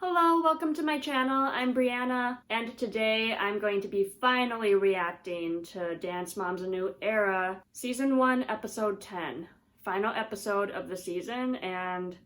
Hello, welcome to my channel. I'm Brianna, and today I'm going to be finally reacting to Dance Moms A New Era, Season 1, Episode 10. Final episode of the season, and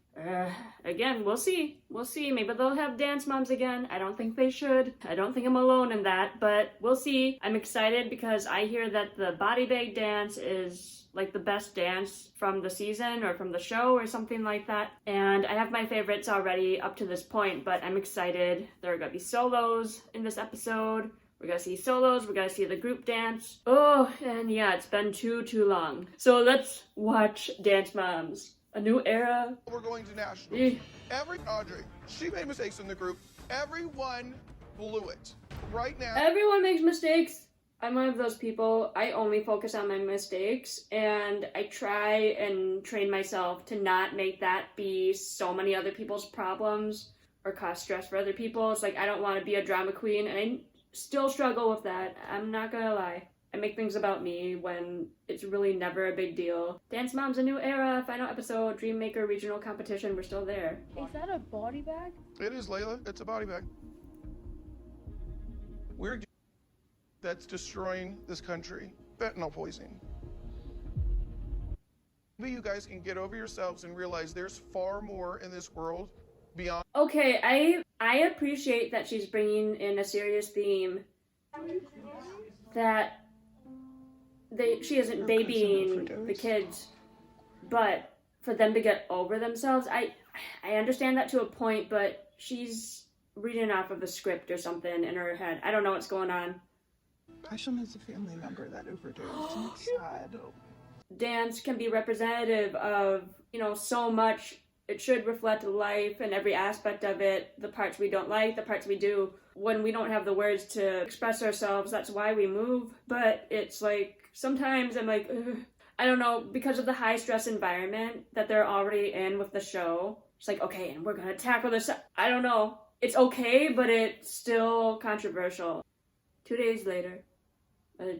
again, we'll see. We'll see. Maybe they'll have Dance Moms again. I don't think they should. I don't think I'm alone in that, but we'll see. I'm excited because I hear that the body bag dance is like the best dance from the season or from the show or something like that. And I have my favorites already up to this point, but I'm excited. There are gonna be solos in this episode. We're gonna see solos, we're gonna see the group dance. Oh, and yeah, it's been too long. So let's watch Dance Moms A New Era. We're going to nationals. Audrey, she made mistakes in the group. Everyone blew it. Right now. Everyone makes mistakes. I'm one of those people, I only focus on my mistakes, and I try and train myself to not make that be so many other people's problems or cause stress for other people. It's like, I don't want to be a drama queen, and I still struggle with that. I'm not gonna lie. I make things about me when it's really never a big deal. Dance Moms A New Era, final episode, Dreammaker regional competition, we're still there. Is that a body bag? It is, Layla. It's a body bag. We're that's destroying this country. Fentanyl poisoning. Maybe you guys can get over yourselves and realize there's far more in this world beyond. Okay, I appreciate that she's bringing in a serious theme. That she isn't babying the kids, but for them to get over themselves, I understand that to a point, but she's reading off of a script or something in her head. I don't know what's going on. Passion has a family member that overdosed, and it's sad. Dance can be representative of, so much. It should reflect life and every aspect of it, the parts we don't like, the parts we do. When we don't have the words to express ourselves, that's why we move. But it's like, sometimes I'm like, ugh. I don't know, because of the high stress environment that they're already in with the show, it's like, okay, and we're gonna tackle this. I don't know. It's okay, but it's still controversial. 2 days later. Oh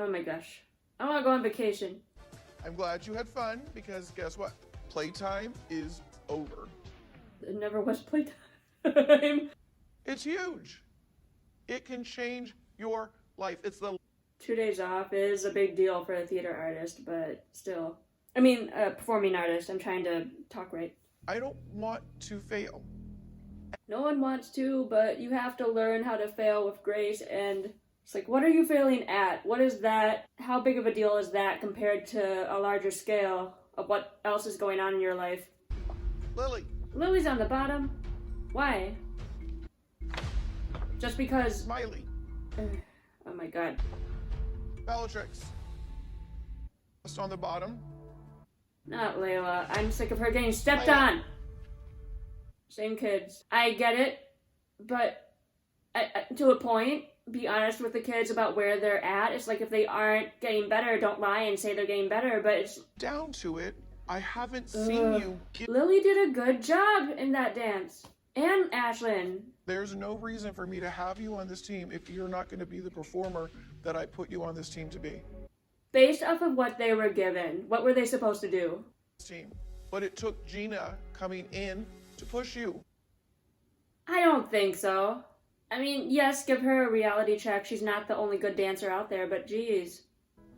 my gosh. I want to go on vacation. I'm glad you had fun because guess what? Playtime is over. It never was playtime. It's huge. It can change your life. It's the 2 days off is a big deal for a theater artist, but still. I mean, a performing artist. I'm trying to talk right. I don't want to fail. No one wants to, but you have to learn how to fail with grace, and it's like, what are you failing at? What is that? How big of a deal is that compared to a larger scale of what else is going on in your life? Lily. Lily's on the bottom. Why? Just because... Smiley. Oh my god. Bellatrix. Just on the bottom. Not Layla. I'm sick of her getting stepped Layla. on. Same kids. I get it, but to a point, be honest with the kids about where they're at. It's like if they aren't getting better, don't lie and say they're getting better, but it's... Down to it, I haven't seen you get... Lily did a good job in that dance. And Ashlyn. There's no reason for me to have you on this team if you're not going to be the performer that I put you on this team to be. Based off of what they were given, what were they supposed to do? Team. But it took Gina coming in to push you. I don't think so. I mean, yes, give her a reality check. She's not the only good dancer out there, but geez.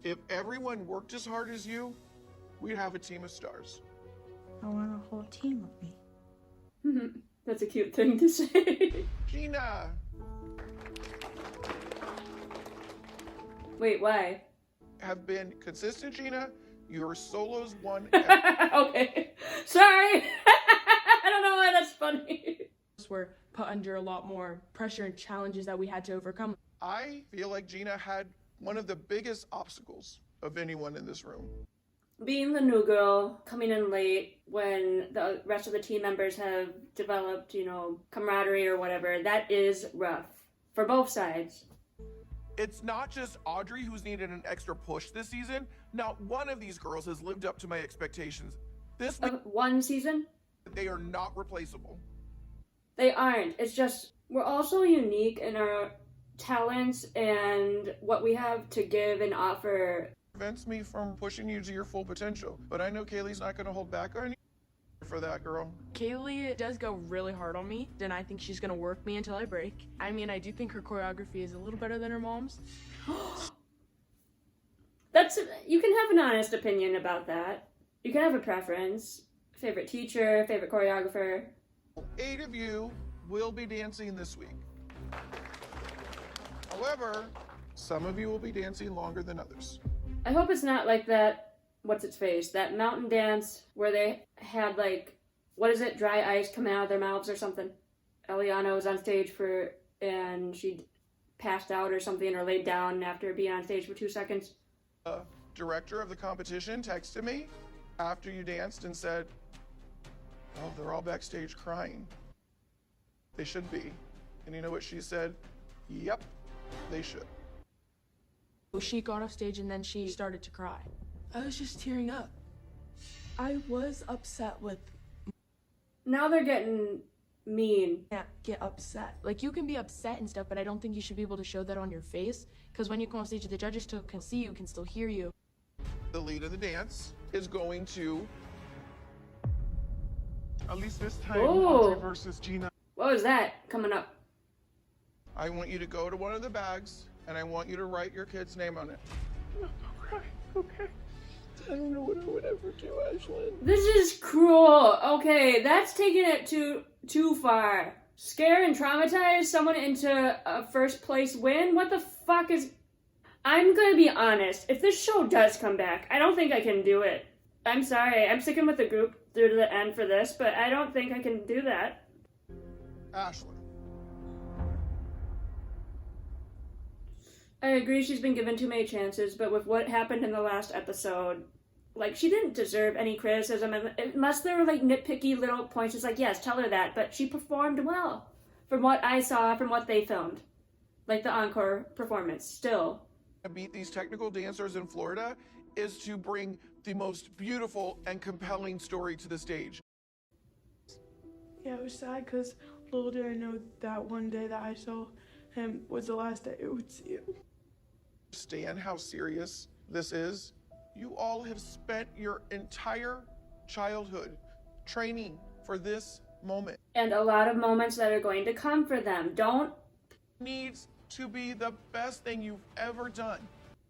If everyone worked as hard as you, we'd have a team of stars. I want a whole team with me. That's a cute thing to say. Gina! Wait, why? Have been consistent, Gina. Your solos won. Okay. Sorry. I don't know why that's funny. We're put under a lot more pressure and challenges that we had to overcome. I feel like Gina had one of the biggest obstacles of anyone in this room. Being the new girl, coming in late when the rest of the team members have developed, camaraderie or whatever, that is rough for both sides. It's not just Audrey who's needed an extra push this season. Not one of these girls has lived up to my expectations. This week, One season? they are not replaceable. They aren't. It's just, we're all so unique in our talents and what we have to give and offer. Prevents me from pushing you to your full potential. But I know Kaylee's not going to hold back on you. for that girl. Kaylee does go really hard on me, and I think she's gonna work me until I break. I mean, I do think her choreography is a little better than her mom's. You can have an honest opinion about that. You can have a preference. Favorite teacher, favorite choreographer. 8 of you will be dancing this week. However, some of you will be dancing longer than others. I hope it's not like that, what's its face, that mountain dance where they had like, what is it, dry ice coming out of their mouths or something. Eliana was on stage and she passed out or something or laid down after being on stage for 2 seconds. The director of the competition texted me after you danced and said, oh, they're all backstage crying. They should be. And you know what she said? Yep, they should. She got off stage and then she started to cry. I was just tearing up. I was upset with... Now they're getting mean. Can't get upset. Like, you can be upset and stuff, but I don't think you should be able to show that on your face. Because when you come on stage, the judges still can see you, can still hear you. The lead of the dance is going to... At least this time, Ooh. Audrey versus Gina. What was that coming up? I want you to go to one of the bags and I want you to write your kid's name on it. Okay. I don't know what I would ever do, Ashlyn. This is cruel. Okay, that's taking it too far. Scare and traumatize someone into a first place win? What the fuck is... I'm gonna be honest. If this show does come back, I don't think I can do it. I'm sorry. I'm sticking with the group through to the end for this, but I don't think I can do that. Ashlyn. I agree she's been given too many chances, but with what happened in the last episode, like, she didn't deserve any criticism, unless there were, like, nitpicky little points. It's like, yes, tell her that, but she performed well, from what I saw, from what they filmed. Like, the encore performance, still. To beat these technical dancers in Florida is to bring the most beautiful and compelling story to the stage. Yeah, it was sad because little did I know that one day that I saw him was the last day I would see him. Understand how serious this is? You all have spent your entire childhood training for this moment. And a lot of moments that are going to come for them. Needs to be the best thing you've ever done.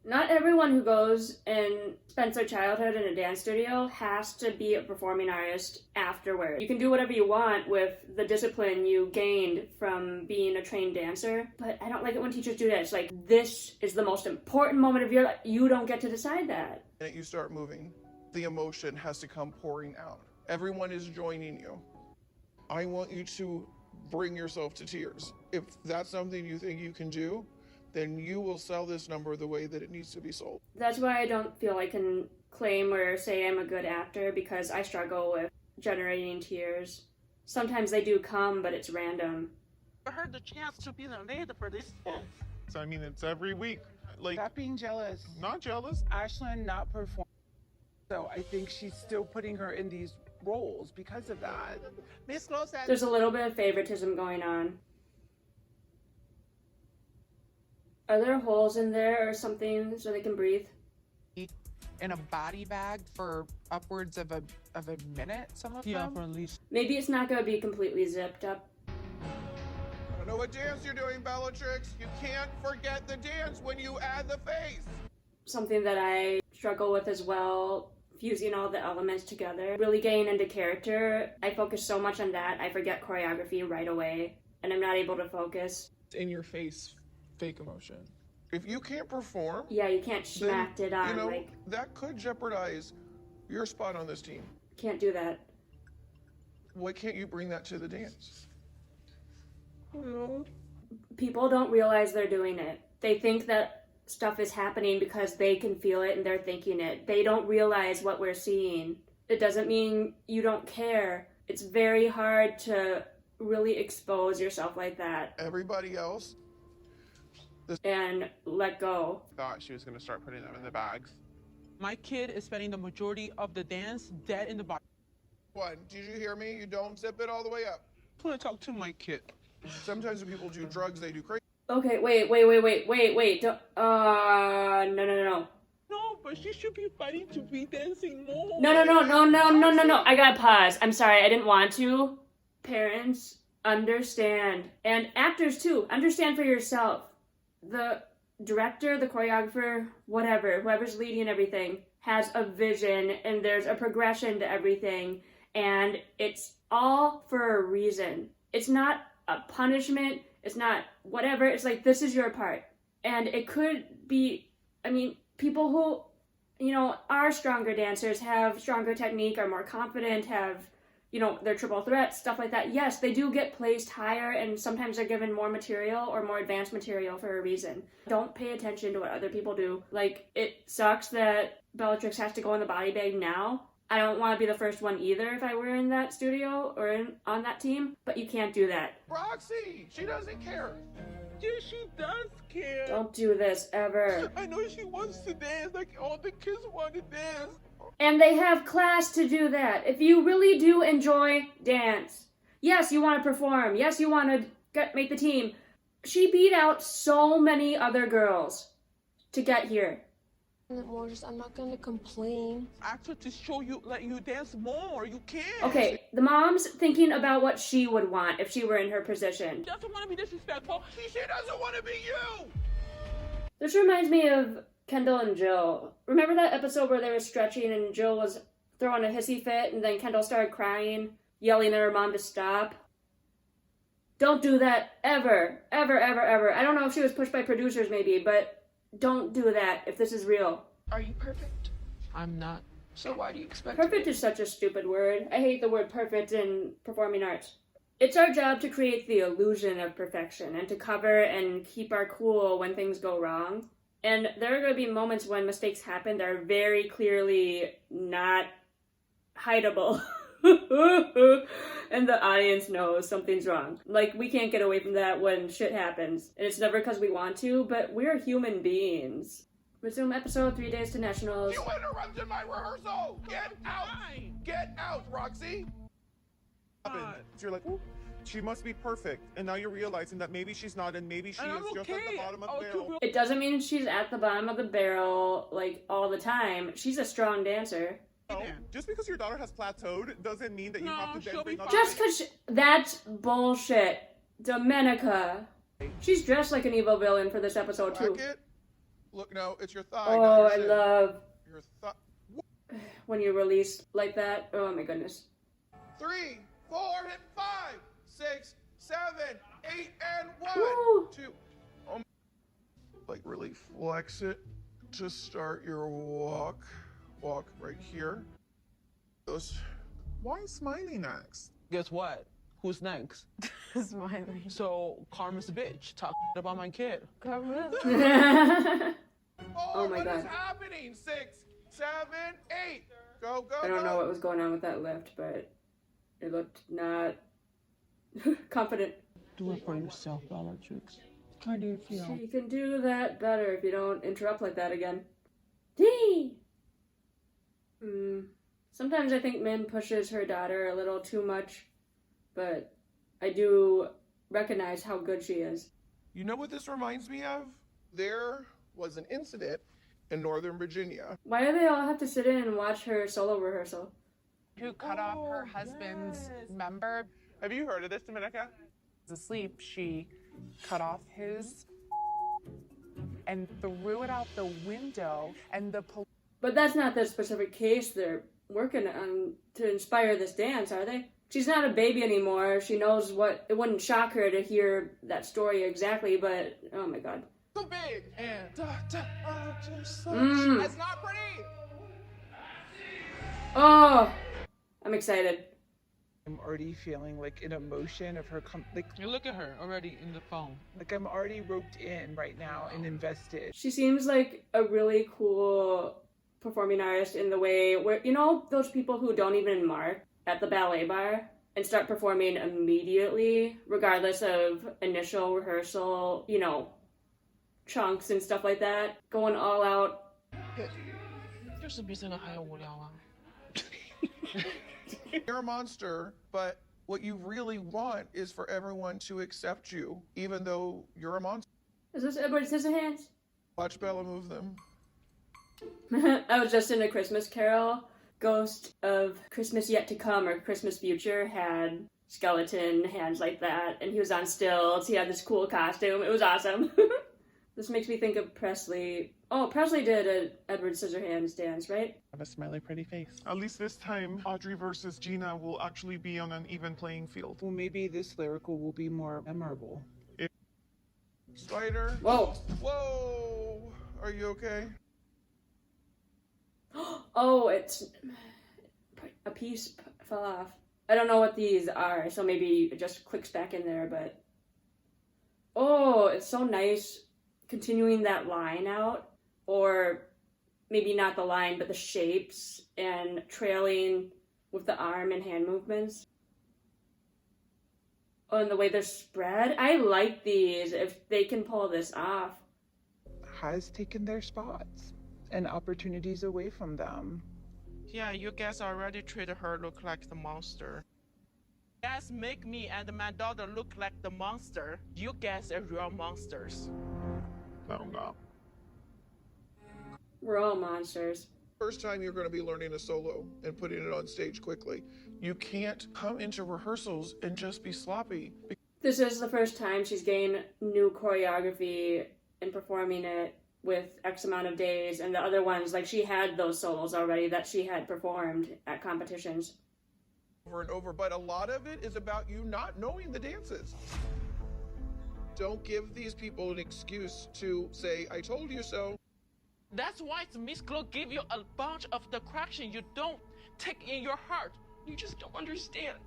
Not everyone who goes and spends their childhood in a dance studio has to be a performing artist afterward. You can do whatever you want with the discipline you gained from being a trained dancer, but I don't like it when teachers do that. It's like, this is the most important moment of your life. You don't get to decide that. And you start moving, the emotion has to come pouring out. Everyone is joining you. I want you to bring yourself to tears. If that's something you think you can do, then you will sell this number the way that it needs to be sold. That's why I don't feel I can claim or say I'm a good actor, because I struggle with generating tears. Sometimes they do come, but it's random. I heard the chance to be nominated for this. So, I mean, it's every week. Like, Not being jealous. not jealous. Ashlyn not performing. So I think she's still putting her in these roles because of that. Miss Rosa. There's a little bit of favoritism going on. Are there holes in there or something so they can breathe? In a body bag for upwards of a minute, some of them. for at least. Maybe it's not going to be completely zipped up. I don't know what dance you're doing, Bellatrix. You can't forget the dance when you add the face. Something that I struggle with as well, fusing all the elements together. Really getting into character. I focus so much on that, I forget choreography right away, and I'm not able to focus. In your face, fake emotion. If you can't perform, Yeah, you can't then, smack it on, you know, like, that could jeopardize your spot on this team. can't do that. Why can't you bring that to the dance? People don't realize they're doing it. They think that stuff is happening because they can feel it and they're thinking it. They don't realize what we're seeing. It doesn't mean you don't care. It's very hard to really expose yourself like that Everybody else, and let go. Thought she was going to start putting them in the bags. My kid is spending the majority of the dance dead in the body. one, did you hear me? You don't zip it all the way up. I want to talk to my kid. Sometimes when people do drugs, they do crazy. Okay, wait. Don't, no. No, but she should be fighting to be dancing more. No. I gotta pause. I'm sorry, I didn't want to. Parents, understand. And actors too, understand for yourself. The director, the choreographer, whatever, whoever's leading everything, has a vision and there's a progression to everything. And it's all for a reason. It's not a punishment. It's not whatever. It's like, this is your part. And it could be, I mean, people who, you know, are stronger dancers, have stronger technique, are more confident, have, you know, their triple threats, stuff like that. Yes, they do get placed higher and sometimes they're given more material or more advanced material for a reason. Don't pay attention to what other people do. Like, it sucks that Bellatrix has to go in the body bag now. I don't want to be the first one either if I were in that studio or on that team, but you can't do that. Roxy, she doesn't care. Yeah, she does care. Don't do this ever. I know she wants to dance like all the kids want to dance. And they have class to do that. If you really do enjoy dance, yes, you want to perform. Yes, you want to make the team. She beat out so many other girls to get here. I'm not gonna complain. Ask her to show you, let you dance more. You can. Okay, the mom's thinking about what she would want if she were in her position. She doesn't want to be disrespectful. She doesn't want to be you. This reminds me of Kendall and Jill. Remember that episode where they were stretching and Jill was throwing a hissy fit and then Kendall started crying, yelling at her mom to stop? Don't do that ever, ever, ever, ever. I don't know if she was pushed by producers maybe, but don't do that if this is real. Are you perfect? I'm not. So why do you expect Perfect is such a stupid word. I hate the word perfect in performing arts. It's our job to create the illusion of perfection and to cover and keep our cool when things go wrong. And there are going to be moments when mistakes happen that are very clearly not hideable. And the audience knows something's wrong. Like, we can't get away from that when shit happens. And it's never because we want to, but we're human beings. Resume episode 3 Days to Nationals. You interrupted my rehearsal! Get out! Get out, Roxy! You're like, ooh, she must be perfect. And now you're realizing that maybe she's not, and maybe she is just at the bottom of the barrel. It doesn't mean she's at the bottom of the barrel, like, all the time. She's a strong dancer. No, just because your daughter has plateaued doesn't mean that you have to then bring up... Just because that's bullshit. Domenica. She's dressed like an evil villain for this episode, too. Bracket? Look, no, it's your thigh. Oh, I love your thigh. when you release like that. Oh my goodness. 3, 4, hit 5, 6, 7, 8, and 1, Woo. 2. Like, really flex it to start your walk. Walk right here. Why Smiley next? Guess what? Who's next? Smiling. So, Karma's a bitch. Talk about my kid. Karma. Oh my What God. is happening? 6, 7, 8. Go, go, I don't know go. what was going on with that lift, but it looked not confident. Do it for yourself, Bellatrix. How do you feel? She can do that better if you don't interrupt like that again. Dee! Sometimes I think Min pushes her daughter a little too much, but I do recognize how good she is. You know what this reminds me of? There was an incident in Northern Virginia. Why do they all have to sit in and watch her solo rehearsal? Who cut off her husband's member? Have you heard of this, Domenica? Asleep, she cut off his and threw it out the window, and the police. But that's not the specific case they're working on to inspire this dance, are they? She's not a baby anymore. She knows what... It wouldn't shock her to hear that story exactly, but... Oh my God. So big and It's not pretty. Oh! I'm excited. I'm already feeling like an emotion of her, You look at her already in the phone. like I'm already roped in right now and invested. She seems like a really cool performing artist in the way where, you know, those people who don't even mark at the ballet bar and start performing immediately, regardless of initial rehearsal, you know, chunks and stuff like that, going all out. 就是比真的还要无聊啊。 You're a monster, but what you really want is for everyone to accept you, even though you're a monster. Is this Edward Scissorhands? Watch Bella move them. I was just in A Christmas Carol. Ghost of Christmas Yet to Come or Christmas Future had skeleton hands like that, and he was on stilts. He had this cool costume. It was awesome. This makes me think of Presley. Oh, Presley did an Edward Scissorhands dance, right? Have a smiley, pretty face. At least this time, Audrey versus Gina will actually be on an even playing field. Well, maybe this lyrical will be more memorable. Spider. Whoa. Whoa. Are you okay? Oh, it's a piece fell off. I don't know what these are, so maybe it just clicks back in there, but oh, it's so nice continuing that line out, or maybe not the line, but the shapes and trailing with the arm and hand movements. Oh, and the way they're spread. I like these if they can pull this off. Has taken their spots and opportunities away from them. Yeah, you guys already treated her look like the monster. You guys make me and my daughter look like the monster. You guys are real monsters. No, no. We're all monsters. First time you're going to be learning a solo and putting it on stage quickly. You can't come into rehearsals and just be sloppy. This is the first time she's gained new choreography and performing it with X amount of days, and the other ones, like, she had those solos already that she had performed at competitions. Over and over, but a lot of it is about you not knowing the dances. Don't give these people an excuse to say, I told you so. That's why Miss Glow gave you a bunch of the correction you don't take in your heart. You just don't understand.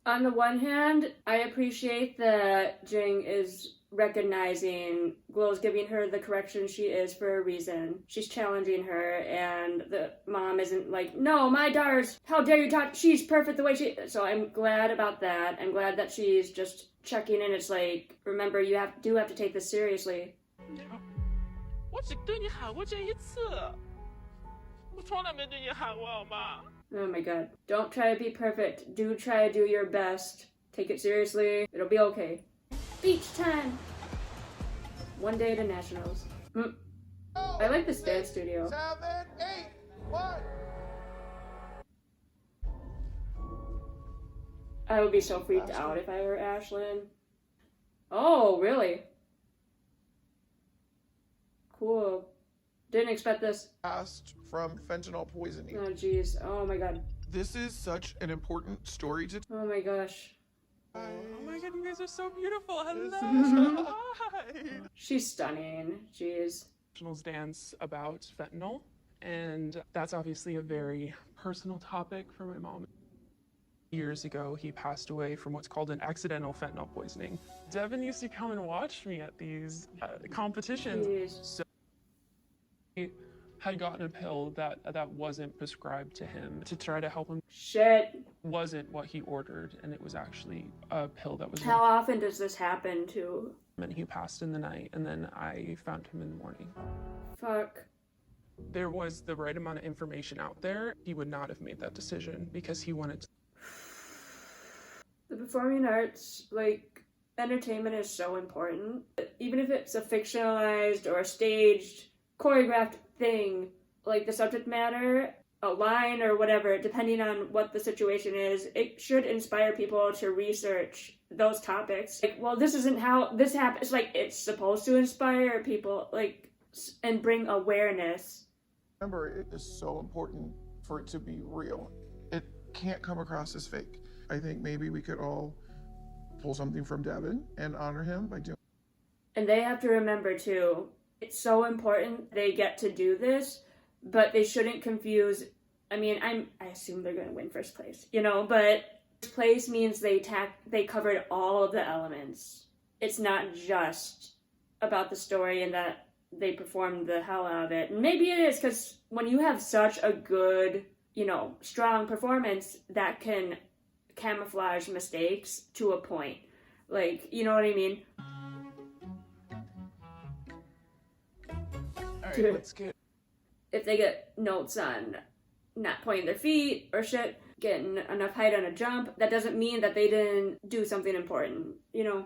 On the one hand, I appreciate that Jing is recognizing Glow's giving her the correction she is for a reason. She's challenging her, and the mom isn't like, no, my daughter's, how dare you talk, she's perfect the way she... So I'm glad about that. I'm glad that she's just checking in. It's like, remember, you do have to take this seriously. 我只对你喊过这一次，我从来没对你喊过，好吗？ Oh my god. Don't try to be perfect. Do try to do your best. Take it seriously. It'll be okay. Beach time! One day to nationals. I like this dance studio. 7, 8, 1. I would be so freaked out if I were Ashlyn. Oh, really? Cool. Didn't expect this. Passed from fentanyl poisoning. Oh, jeez. Oh my god. This is such an important story to Oh my gosh. Oh my god, you guys are so beautiful. Hello. Hi. She's stunning. Jeez. Nationals dance about fentanyl, and that's obviously a very personal topic for my mom. Years ago, he passed away from what's called an accidental fentanyl poisoning. Devin used to come and watch me at these competitions. Jeez. So he had gotten a pill that wasn't prescribed to him to try to help him. Shit. Wasn't what he ordered, and it was actually a pill that was. How often does this happen to? And he passed in the night, and then I found him in the morning. Fuck. There was the right amount of information out there. He would not have made that decision because he wanted to. The performing arts, like, entertainment is so important. Even if it's a fictionalized or a staged, choreographed thing, like the subject matter, a line or whatever, depending on what the situation is, it should inspire people to research those topics. Like, well, this isn't how this happens. Like, it's supposed to inspire people, like, and bring awareness. remember. It is so important for it to be real. It can't come across as fake. I think maybe we could all pull something from Devin and honor him by doing. And they have to remember too, it's so important they get to do this, but they shouldn't confuse. I mean, I assume they're going to win first place, you know, but first place means they covered all of the elements. It's not just about the story and that they performed the hell out of it. And maybe it is, because when you have such a good, you know, strong performance, that can camouflage mistakes to a point. Like, you know what I mean? Alright, let's get... If they get notes on not pointing their feet or shit, getting enough height on a jump, that doesn't mean that they didn't do something important, you know?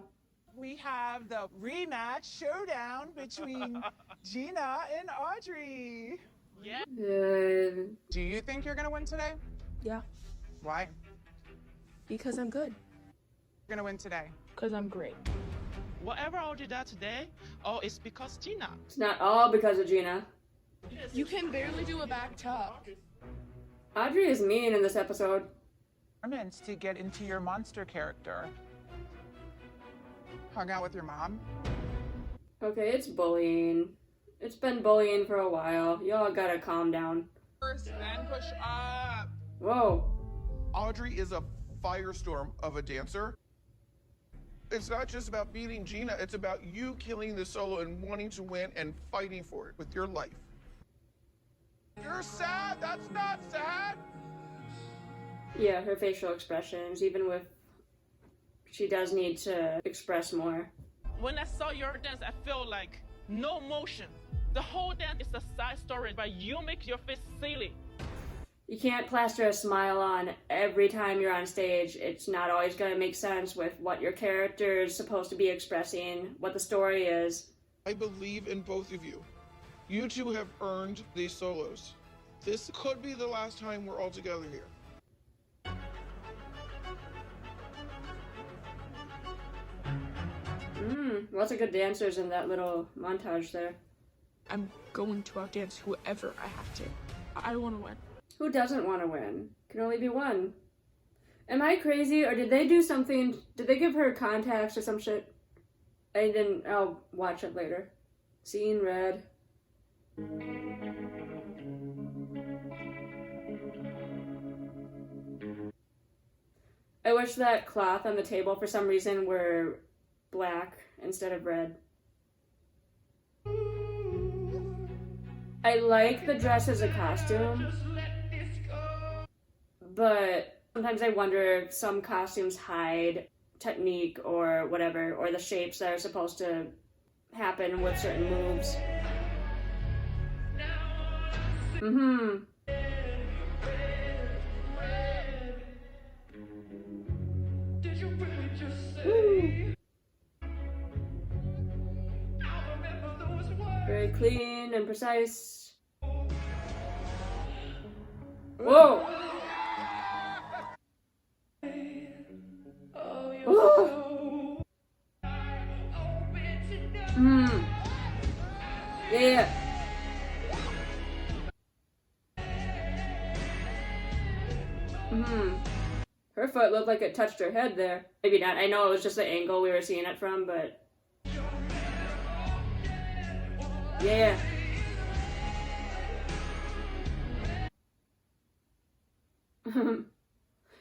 we have the rematch showdown between Gina and Audrey. Yeah. Do you think you're gonna win today? Yeah, Why? because I'm good. You're gonna win today. Because I'm great. Whatever Audrey did today, oh, it's because Gina. It's not all because of Gina. You can barely do a back tuck. Audrey is mean in this episode. To get into your monster character. Hung out with your mom? Okay, it's bullying. It's been bullying for a while. Y'all gotta calm down. First, then push up. Whoa. Audrey is a firestorm of a dancer. It's not just about beating Gina, it's about you killing the solo and wanting to win and fighting for it with your life. You're sad? That's not sad! Yeah, her facial expressions, even with... She does need to express more. When I saw your dance, I felt like no motion. The whole dance is a side story, but you make your face silly. You can't plaster a smile on every time you're on stage. It's not always going to make sense with what your character is supposed to be expressing, what the story is. I believe in both of you. You two have earned these solos. This could be the last time we're all together here. Lots of good dancers in that little montage there. I'm going to outdance whoever I have to. I want to win. Who doesn't want to win? Can only be one. Am I crazy, or did they do something? Did they give her contacts or some shit? I didn't. I'll watch it later. Seeing red. I wish that cloth on the table for some reason were black instead of red. I like the dress as a costume, but sometimes I wonder if some costumes hide technique or whatever, or the shapes that are supposed to happen with certain moves. Very clean and precise. Whoa! Whoa. Yeah. Her foot looked like it touched her head there. Maybe not. I know it was just the angle we were seeing it from, but... Yeah.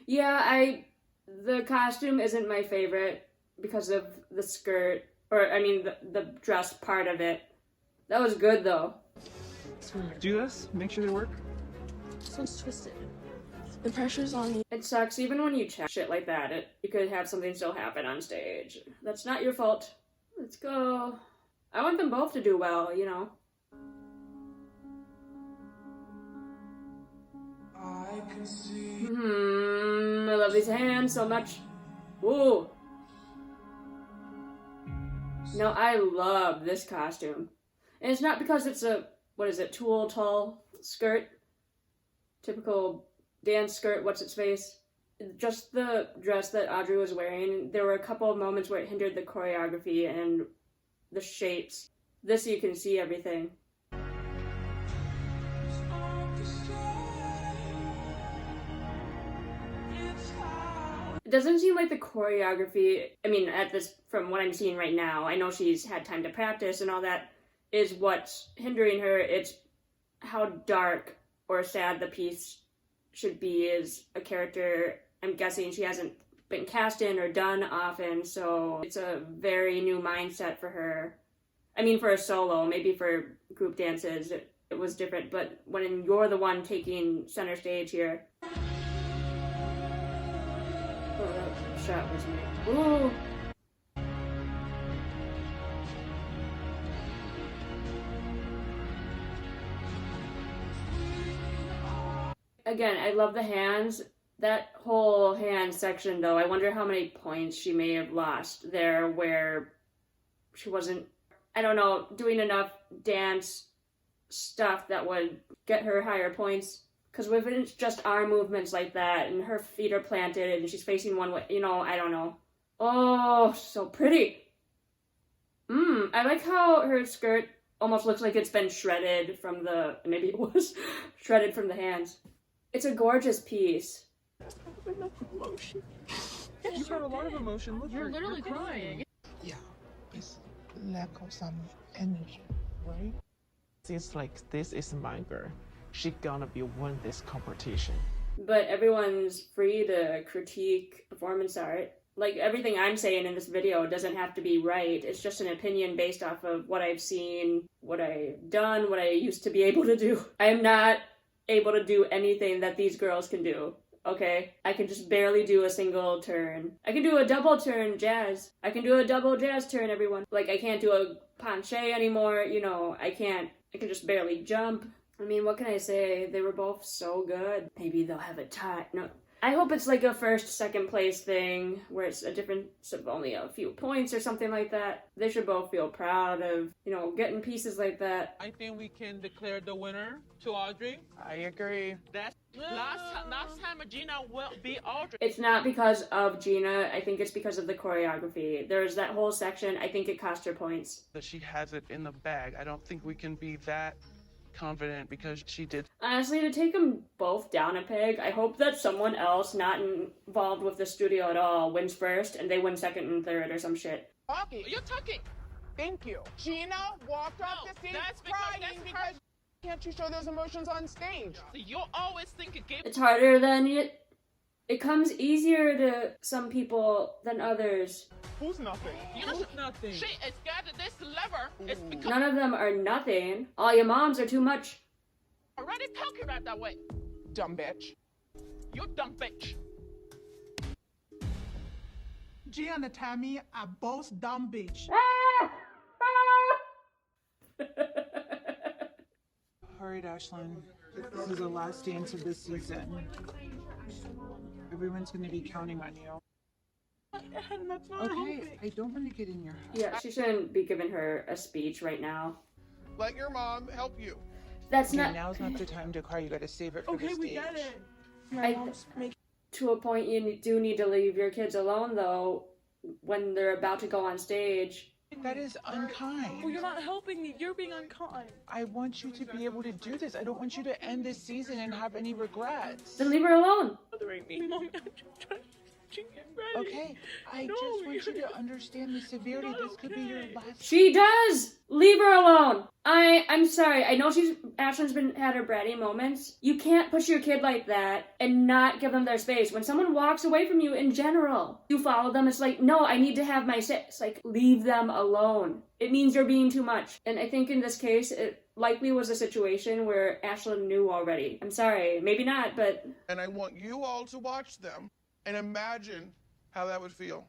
Yeah, the costume isn't my favorite because of the skirt, or I mean the dress part of it. That was good though. Do this, make sure they work. This one's twisted. The pressure's on me. It sucks even when you check shit like that. You could have something still happen on stage. That's not your fault. Let's go. I want them both to do well, you know. I love these hands so much. Ooh. No, I love this costume. And it's not because it's a, what is it, tulle tall skirt? Typical dance skirt, what's its face? Just the dress that Audrey was wearing. There were a couple of moments where it hindered the choreography and the shapes. This you can see everything. It doesn't seem like the choreography, I mean, from what I'm seeing right now, I know she's had time to practice and all that, is what's hindering her. It's how dark or sad the piece should be as a character. I'm guessing she hasn't been cast in or done often, so it's a very new mindset for her. I mean, for a solo, maybe for group dances, it was different, but when you're the one taking center stage here... Oh, that shot was me. Ooh! Again, I love the hands. That whole hand section, though, I wonder how many points she may have lost there where she wasn't, I don't know, doing enough dance stuff that would get her higher points. Because if it's just arm movements like that, and her feet are planted, and she's facing one way, I don't know. Oh, so pretty. I like how her skirt almost looks like it's been shredded from maybe it was shredded from the hands. It's a gorgeous piece. Emotion. You got a lot of emotion. Look, You're literally crying. Yeah, it's lack of some energy, right? It's like, this is my girl. She gonna be win this competition. But everyone's free to critique performance art. Like, everything I'm saying in this video doesn't have to be right. It's just an opinion based off of what I've seen, what I've done, what I used to be able to do. I am not able to do anything that these girls can do, okay? I can just barely do a single turn. I can do a double turn jazz. I can do a double jazz turn, everyone. Like, I can't do a penché anymore, I can just barely jump. I mean, what can I say? They were both so good. Maybe they'll have a tie. No. I hope it's like a first, second place thing where it's a difference of only a few points or something like that. They should both feel proud of, getting pieces like that. I think we can declare the winner to Audrey. I agree. That's last time Gina will be Audrey. It's not because of Gina. I think it's because of the choreography. There's that whole section. I think it cost her points. That she has it in the bag. I don't think we can be that confident because she did. Honestly, to take them both down a peg, I hope that someone else not involved with the studio at all wins first and they win second and third or some shit. Talking. You're talking. Thank you. Gina walked off the stage crying because can't you show those emotions on stage? You always think it gave. It's harder than it comes easier to some people than others. Who's nothing? You're nothing. She is got this lever. It's because None of them are nothing. All your moms are too much. already talking about that way. Dumb bitch. You dumb bitch. G and Tammy are both dumb bitch. All right, Ashlyn. This is the last dance of the season. Everyone's going to be counting on you. And that's not Okay, I don't want to get in your head. Yeah, she shouldn't be giving her a speech right now. Let your mom help you. That's Okay, not now's not the time to cry. You got to save it for the okay, stage. we get it. to a point. You do need to leave your kids alone though when they're about to go on stage. That is unkind. Well, you're not helping me. You're being unkind. I want you to be able to do this. I don't want you to end this season and have any regrets. Then leave her alone. Bothering me. Mommy, I'm just trying to get ready. Okay, I No, just want you you're to understand the severity. not This could be your okay. last. She does. Leave her alone. I'm sorry. I know Ashlyn's had her bratty moments. You can't push your kid like that and not give them their space. When someone walks away from you in general, you follow them. It's like, no, I need to have my space. It's like, leave them alone. It means you're being too much. And I think in this case, it likely was a situation where Ashlyn knew already. I'm sorry. Maybe not, but... And I want you all to watch them and imagine how that would feel.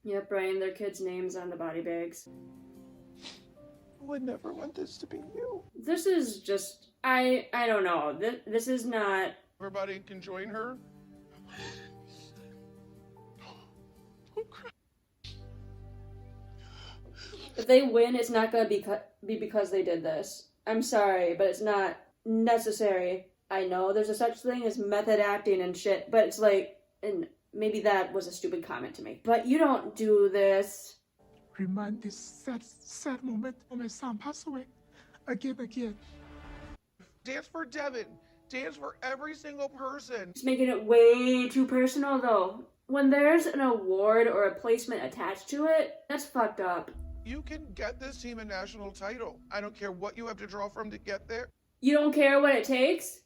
Yep, Brian, their kids' names on the body bags. I would never want this to be you. This is just... I don't know. This is not... Everybody can join her. If they win, it's not going to be because they did this. I'm sorry, but it's not necessary. I know there's a such thing as method acting and shit, but it's like... And maybe that was a stupid comment to make. But you don't do this. Remind this sad moment when my son passed away. Again. Dance for Devin. Dance for every single person. It's making it way too personal, though. When there's an award or a placement attached to it, that's fucked up. You can get this team a national title. I don't care what you have to draw from to get there. You don't care what it takes?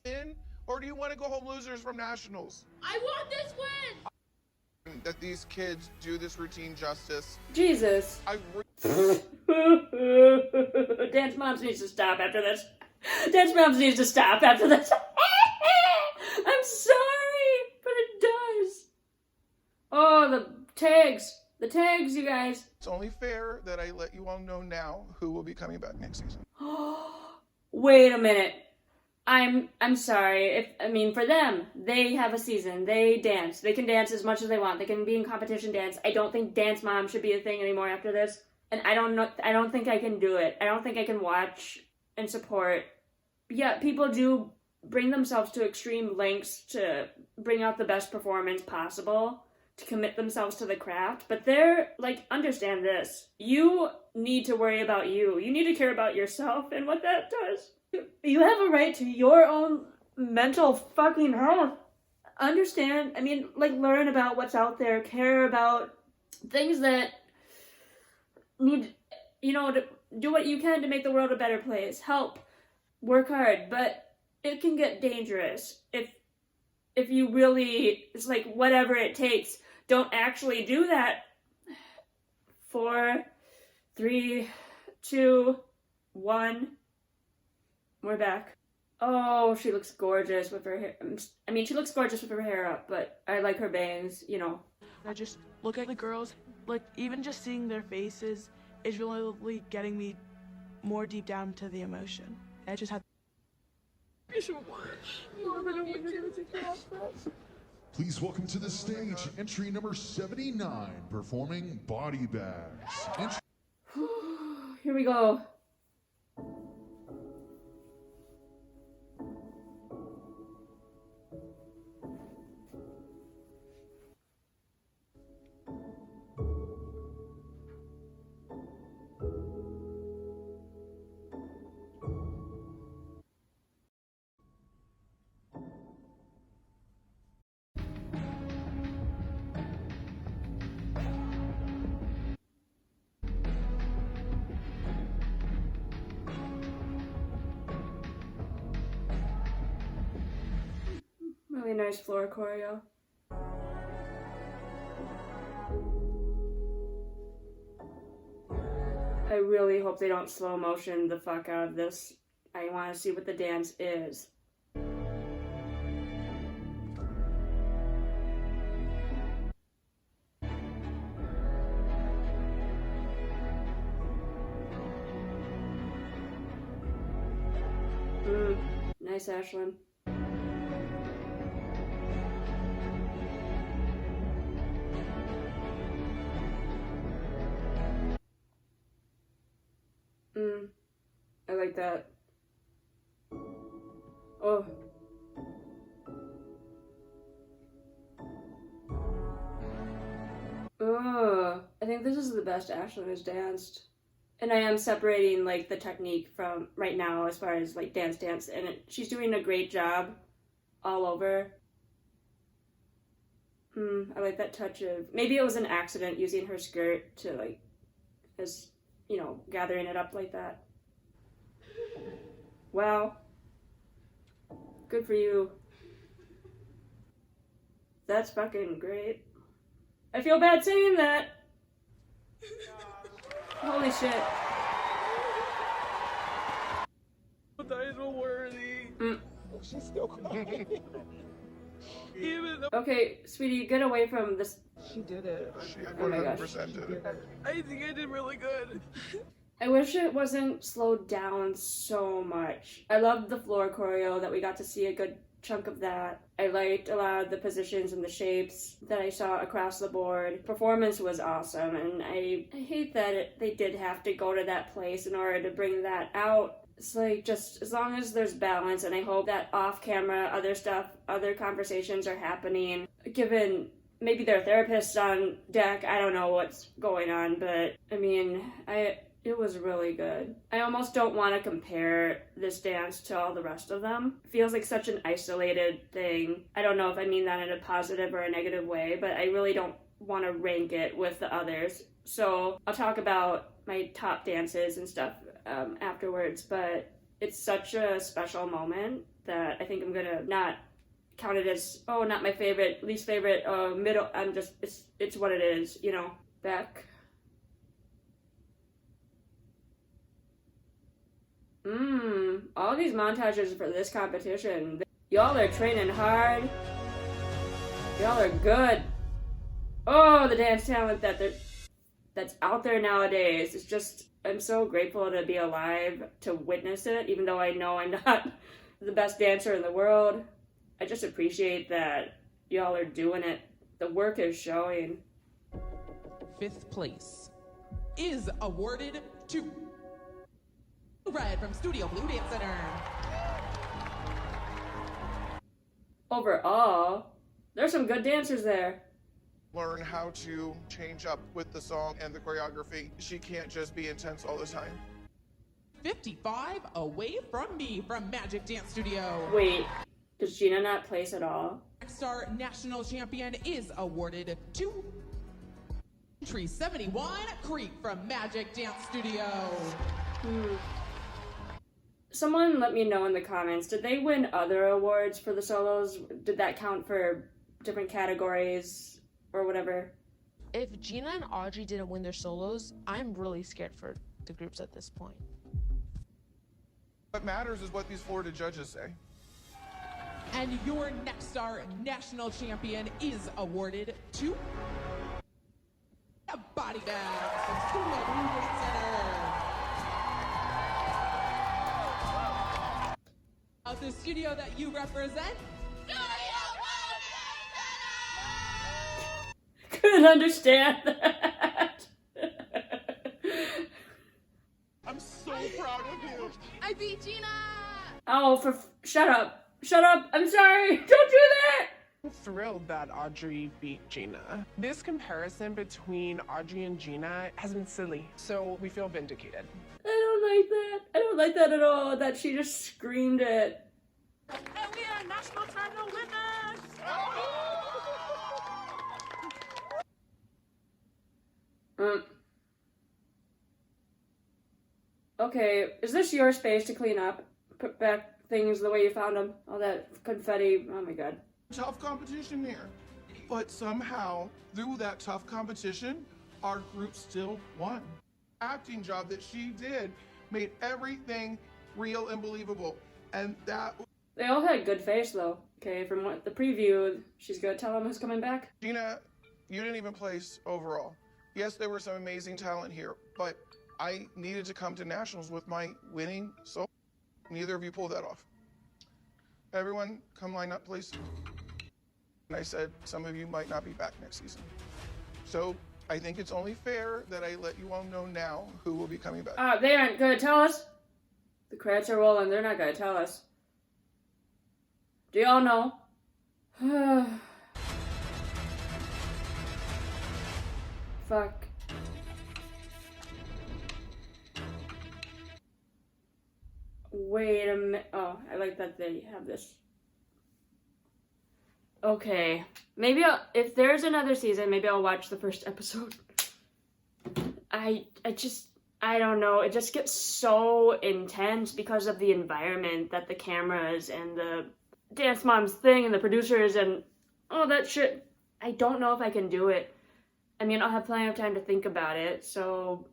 Or do you want to go home losers from nationals? I want this win! That these kids do this routine justice. Jesus. I Dance Moms needs to stop after this. Dance Moms needs to stop after this. I'm sorry, but it does. Oh, the tags. The tags, you guys. It's only fair that I let you all know now who will be coming back next season. Wait a minute. I'm sorry. For them, they have a season. They dance. They can dance as much as they want. They can be in competition dance. I don't think Dance Mom should be a thing anymore after this. And I don't think I can do it. I don't think I can watch and support. Yeah, people do bring themselves to extreme lengths to bring out the best performance possible, to commit themselves to the craft, but they're like, understand this. You need to worry about you. You need to care about yourself and what that does. You have a right to your own mental fucking health. Understand, learn about what's out there, care about things that need, to do what you can to make the world a better place. Help. Work hard, but it can get dangerous if you really, it's like whatever it takes, don't actually do that. 4, 3, 2, 1. We're back. Oh, she looks gorgeous with her hair. She looks gorgeous with her hair up, but I like her bangs, I just look at the girls, like, even just seeing their faces is really getting me more deep down to the emotion. I just had. Please welcome to the stage entry number 79, performing Body Bags. Here we go. Really nice floor choreo. I really hope they don't slow motion the fuck out of this. I want to see what the dance is. Nice, Ashlyn. I like that. Oh. Oh, I think this is the best Ashlyn has danced. And I am separating, like, the technique from right now as far as, like, dance, and she's doing a great job all over. I like that touch of, maybe it was an accident using her skirt to, like, as, gathering it up like that. Wow. Good for you. That's fucking great. I feel bad saying that. Holy shit. That is worthy. She's still crying. Okay, sweetie, get away from this. She did it. She Oh my gosh. 100% did it. I think I did really good. I wish it wasn't slowed down so much. I loved the floor choreo that we got to see a good chunk of that. I liked a lot of the positions and the shapes that I saw across the board. Performance was awesome, and I hate that they did have to go to that place in order to bring that out. It's like, just as long as there's balance, and I hope that off camera, other stuff, other conversations are happening. Given maybe their therapist's on deck, I don't know what's going on, but it was really good. I almost don't want to compare this dance to all the rest of them. It feels like such an isolated thing. I don't know if I mean that in a positive or a negative way, but I really don't want to rank it with the others. So I'll talk about my top dances and stuff afterwards, but it's such a special moment that I think I'm gonna not count it as, oh, not my favorite, least favorite, middle. It's what it is, back. All these montages for this competition. Y'all are training hard. Y'all are good. Oh, the dance talent that's out there nowadays. It's just, I'm so grateful to be alive to witness it, even though I know I'm not the best dancer in the world. I just appreciate that y'all are doing it. The work is showing. 5th place is awarded to Red from Studio Blue Dance Center. Overall, there's some good dancers there. Learn how to change up with the song and the choreography. She can't just be intense all the time. 55 Away From Me from Magic Dance Studio. Wait, does Gina not place at all? Star National Champion is awarded to Entry 71 Creek from Magic Dance Studio. Someone let me know in the comments, did they win other awards for the solos? Did that count for different categories or whatever? If Gina and Audrey didn't win their solos, I'm really scared for the groups at this point. What matters is what these Florida judges say. And your next star national champion is awarded to the Body Bags from Studio Blue Dance Center. Of the studio that you represent, Couldn't understand that. I'm so proud of you. I beat Gina! Oh, shut up. Shut up. I'm sorry. Don't do that. I'm thrilled that Audrey beat Gina. This comparison between Audrey and Gina has been silly, so we feel vindicated. I don't like that. I don't like that at all, that she just screamed it. And we are national title winners! Okay, is this your space to clean up? Put back things the way you found them? All that confetti, oh my god. Tough competition here. But somehow, through that tough competition, our group still won. Acting job that she did made everything real and believable. And that... They all had good face though. Okay, from what the preview, she's gonna tell them who's coming back. Gina, you didn't even place overall. Yes, there was some amazing talent here, but I needed to come to nationals with my winning solo. Neither of you pulled that off. Everyone, come line up, please. And I said some of you might not be back next season. So I think it's only fair that I let you all know now who will be coming back. They aren't gonna tell us. The credits are rolling, they're not gonna tell us. Do y'all know? Fuck. Wait a minute. Oh, I like that they have this. Okay. Maybe if there's another season, maybe I'll watch the first episode. I don't know. It just gets so intense because of the environment that the cameras and the Dance Moms thing and the producers and all that shit. I don't know if I can do it. I mean, I'll have plenty of time to think about it, so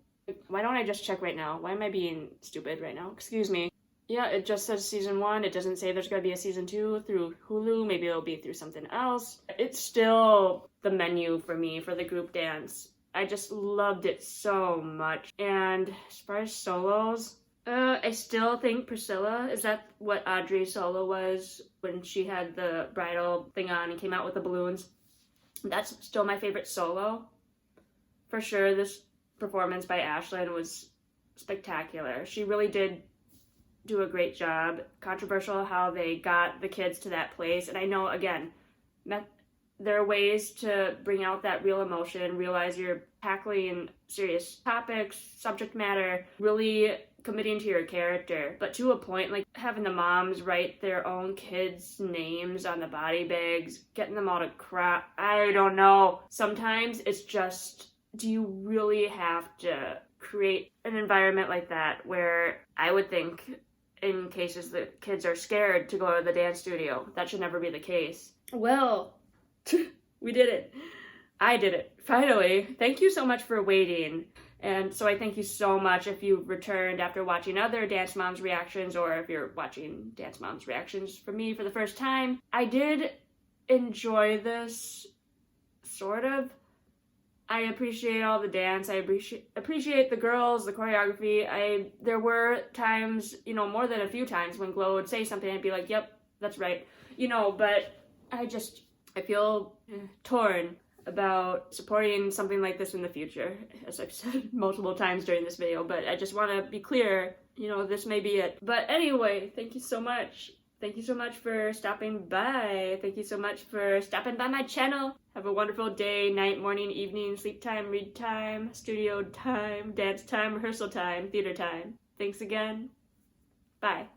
why don't I just check right now? Why am I being stupid right now? Excuse me. Yeah, it just says season 1. It doesn't say there's going to be a season 2 through Hulu. Maybe it'll be through something else. It's still the menu for me for the group dance. I just loved it so much. And as far as solos, I still think Priscilla, is that what Audrey's solo was when she had the bridal thing on and came out with the balloons? That's still my favorite solo. For sure, this performance by Ashlyn was spectacular. She really did do a great job. Controversial how they got the kids to that place. And I know, again, there are ways to bring out that real emotion, realize you're tackling serious topics, subject matter, really committing to your character. But to a point, like having the moms write their own kids' names on the body bags, getting them all to cry, I don't know. Sometimes it's just, do you really have to create an environment like that where I would think in cases that kids are scared to go to the dance studio? That should never be the case. Well, we did it. I did it. Finally. Thank you so much for waiting. And so I thank you so much if you returned after watching other Dance Moms reactions, or if you're watching Dance Moms reactions from me for the first time. I did enjoy this, sort of. I appreciate all the dance. I appreciate the girls, the choreography. There were times, you know, more than a few times when Glow would say something and I'd be like, yep, that's right. You know, but I feel torn about supporting something like this in the future, as I've said multiple times during this video, but I just want to be clear, you know, this may be it. But anyway, thank you so much. Thank you so much for stopping by. Thank you so much for stopping by my channel. Have a wonderful day, night, morning, evening, sleep time, read time, studio time, dance time, rehearsal time, theater time. Thanks again. Bye.